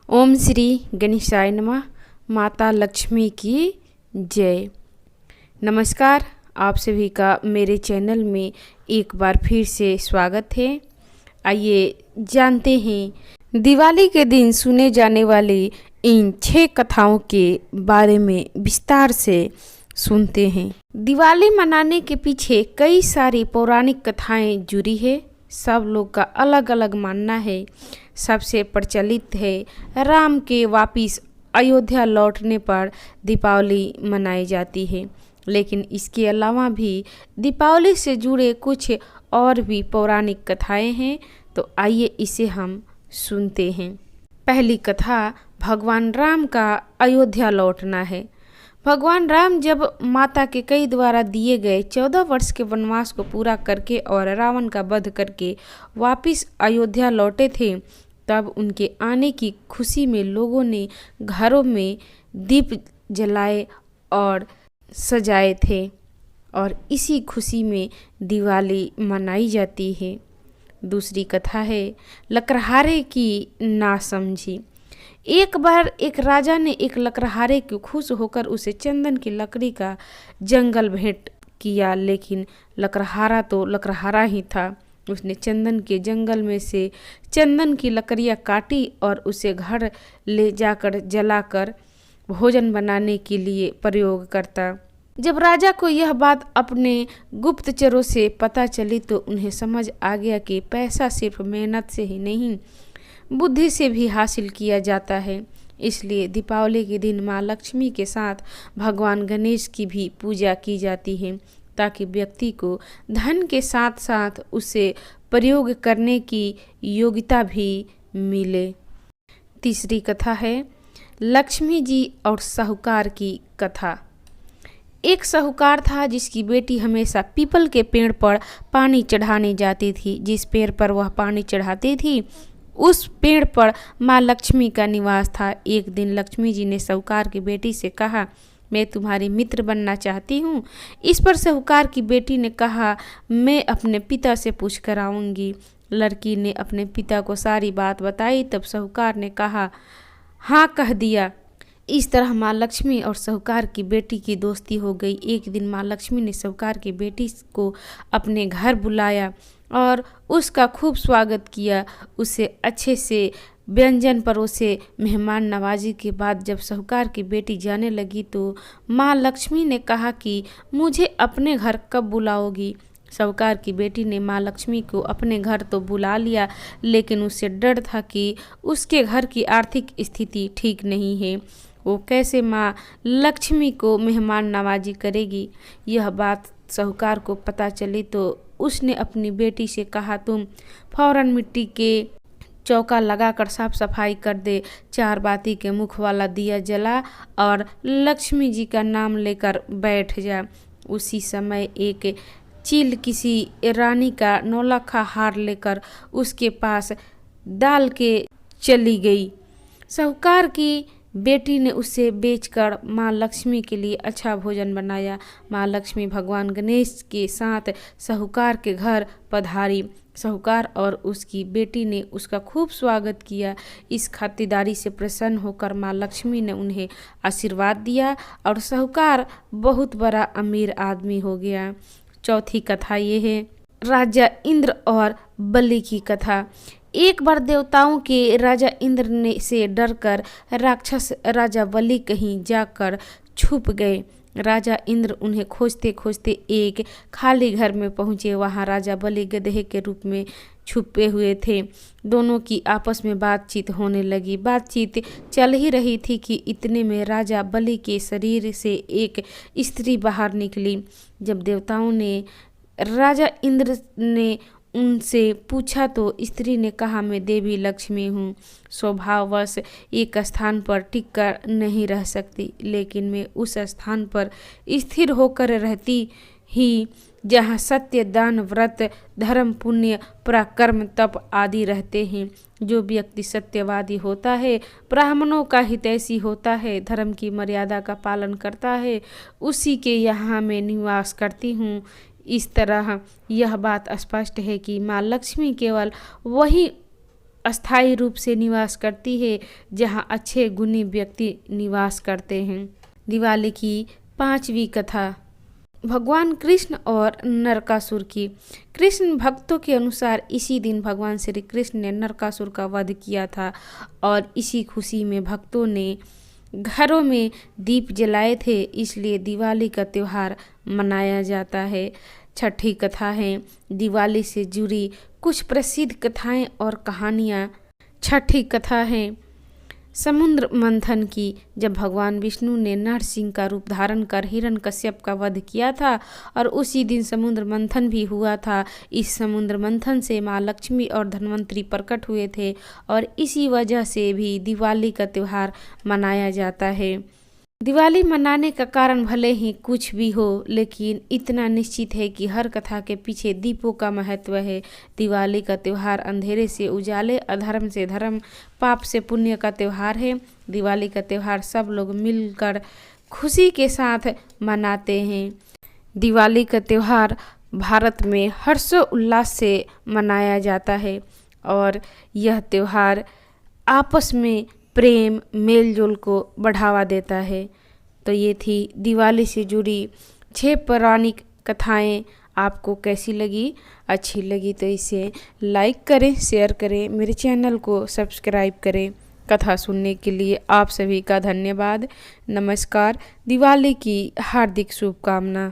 ओम श्री गणेशाय नमः। माता लक्ष्मी की जय। नमस्कार, आप सभी का मेरे चैनल में एक बार फिर से स्वागत है। आइए जानते हैं दिवाली के दिन सुने जाने वाली इन 6 कथाओं के बारे में विस्तार से सुनते हैं। दिवाली मनाने के पीछे कई सारी पौराणिक कथाएं जुड़ी है। सब लोग का अलग अलग मानना है। सबसे प्रचलित है राम के वापिस अयोध्या लौटने पर दीपावली मनाई जाती है, लेकिन इसके अलावा भी दीपावली से जुड़े कुछ और भी पौराणिक कथाएं हैं। तो आइए इसे हम सुनते हैं। पहली कथा भगवान राम का अयोध्या लौटना है। भगवान राम जब माता के कई द्वारा दिए गए 14 वर्ष के वनवास को पूरा करके और रावण का वध करके वापिस अयोध्या लौटे थे, तब उनके आने की खुशी में लोगों ने घरों में दीप जलाए और सजाए थे, और इसी खुशी में दिवाली मनाई जाती है। दूसरी कथा है लकड़हारे की नासमझी। एक बार एक राजा ने एक लकड़हारे को खुश होकर उसे चंदन की लकड़ी का जंगल भेंट किया, लेकिन लकड़हारा तो लकड़हारा ही था। उसने चंदन के जंगल में से चंदन की लकड़ियाँ काटी और उसे घर ले जाकर जलाकर भोजन बनाने के लिए प्रयोग करता। जब राजा को यह बात अपने गुप्तचरों से पता चली तो उन्हें समझ आ गया कि पैसा सिर्फ मेहनत से ही नहीं, बुद्धि से भी हासिल किया जाता है। इसलिए दीपावली के दिन माँ लक्ष्मी के साथ भगवान गणेश की भी पूजा की जाती है, ताकि व्यक्ति को धन के साथ साथ उसे प्रयोग करने की योग्यता भी मिले। तीसरी कथा है लक्ष्मी जी और साहूकार की कथा। एक साहूकार था जिसकी बेटी हमेशा पीपल के पेड़ पर पानी चढ़ाने जाती थी। जिस पेड़ पर वह पानी चढ़ाती थी उस पेड़ पर माँ लक्ष्मी का निवास था। एक दिन लक्ष्मी जी ने साहूकार की बेटी से कहा, मैं तुम्हारी मित्र बनना चाहती हूँ। इस पर साहूकार की बेटी ने कहा, मैं अपने पिता से पूछ कर आऊँगी। लड़की ने अपने पिता को सारी बात बताई। तब साहूकार ने कहा, हाँ कह दिया। इस तरह माँ लक्ष्मी और साहूकार की बेटी की दोस्ती हो गई। एक दिन माँ लक्ष्मी ने साहूकार की बेटी को अपने घर बुलाया और उसका खूब स्वागत किया। उसे अच्छे से व्यंजन परोसे। मेहमान नवाजी के बाद जब साहूकार की बेटी जाने लगी तो माँ लक्ष्मी ने कहा कि मुझे अपने घर कब बुलाओगी। साहूकार की बेटी ने माँ लक्ष्मी को अपने घर तो बुला लिया, लेकिन उसे डर था कि उसके घर की आर्थिक स्थिति ठीक नहीं है। वो कैसे माँ लक्ष्मी को मेहमान नवाजी करेगी। यह बात साहूकार को पता चली तो उसने अपनी बेटी से कहा, तुम फौरन मिट्टी के चौका लगाकर साफ सफाई कर दे, 4 बाती के मुख वाला दिया जला और लक्ष्मी जी का नाम लेकर बैठ जा। उसी समय एक चील किसी रानी का नौलखा हार लेकर उसके पास डाल के चली गई। साहूकार की बेटी ने उसे बेचकर माँ लक्ष्मी के लिए अच्छा भोजन बनाया। माँ लक्ष्मी भगवान गणेश के साथ साहूकार के घर पधारी। साहूकार और उसकी बेटी ने उसका खूब स्वागत किया। इस खातिरदारी से प्रसन्न होकर माँ लक्ष्मी ने उन्हें आशीर्वाद दिया और साहूकार बहुत बड़ा अमीर आदमी हो गया। चौथी कथा ये है राजा इंद्र और बलि की कथा। एक बार देवताओं के राजा इंद्र ने से डरकर राक्षस राजा बलि कहीं जाकर छुप गए। राजा इंद्र उन्हें खोजते खोजते एक खाली घर में पहुँचे। वहाँ राजा बलि गधे के रूप में छुपे हुए थे। दोनों की आपस में बातचीत होने लगी। बातचीत चल ही रही थी कि इतने में राजा बलि के शरीर से एक स्त्री बाहर निकली। जब देवताओं ने राजा इंद्र ने उनसे पूछा तो स्त्री ने कहा, मैं देवी लक्ष्मी हूँ, स्वभाववश एक स्थान पर टिक कर नहीं रह सकती, लेकिन मैं उस स्थान पर स्थिर होकर रहती ही जहाँ सत्य, दान, व्रत, धर्म, पुण्य, पराक्रम, तप आदि रहते हैं। जो व्यक्ति सत्यवादी होता है, ब्राह्मणों का हितैषी होता है, धर्म की मर्यादा का पालन करता है, उसी के यहाँ मैं निवास करती हूँ। इस तरह यह बात स्पष्ट है कि माँ लक्ष्मी केवल वही अस्थायी रूप से निवास करती है, जहाँ अच्छे गुणी व्यक्ति निवास करते हैं। दिवाली की 5वीं कथा भगवान कृष्ण और नरकासुर की। कृष्ण भक्तों के अनुसार इसी दिन भगवान श्री कृष्ण ने नरकासुर का वध किया था और इसी खुशी में भक्तों ने घरों में दीप जलाए थे, इसलिए दिवाली का त्यौहार मनाया जाता है। छठी कथा है दिवाली से जुड़ी कुछ प्रसिद्ध कथाएं और कहानियाँ। छठी कथा है समुद्र मंथन की। जब भगवान विष्णु ने नरसिंह का रूप धारण कर हिरण्यकश्यप का वध किया था और उसी दिन समुद्र मंथन भी हुआ था। इस समुद्र मंथन से माँ लक्ष्मी और धन्वंतरी प्रकट हुए थे और इसी वजह से भी दिवाली का त्यौहार मनाया जाता है। दिवाली मनाने का कारण भले ही कुछ भी हो, लेकिन इतना निश्चित है कि हर कथा के पीछे दीपों का महत्व है। दिवाली का त्यौहार अंधेरे से उजाले, अधर्म से धर्म, पाप से पुण्य का त्यौहार है। दिवाली का त्यौहार सब लोग मिलकर खुशी के साथ मनाते हैं। दिवाली का त्यौहार भारत में हर्षोल्लास से मनाया जाता है और यह त्यौहार आपस में प्रेम मेल जोल को बढ़ावा देता है। तो ये थी दिवाली से जुड़ी 6 पौराणिक कथाएं। आपको कैसी लगी? अच्छी लगी तो इसे लाइक करें, शेयर करें, मेरे चैनल को सब्सक्राइब करें। कथा सुनने के लिए आप सभी का धन्यवाद। नमस्कार। दिवाली की हार्दिक शुभकामना।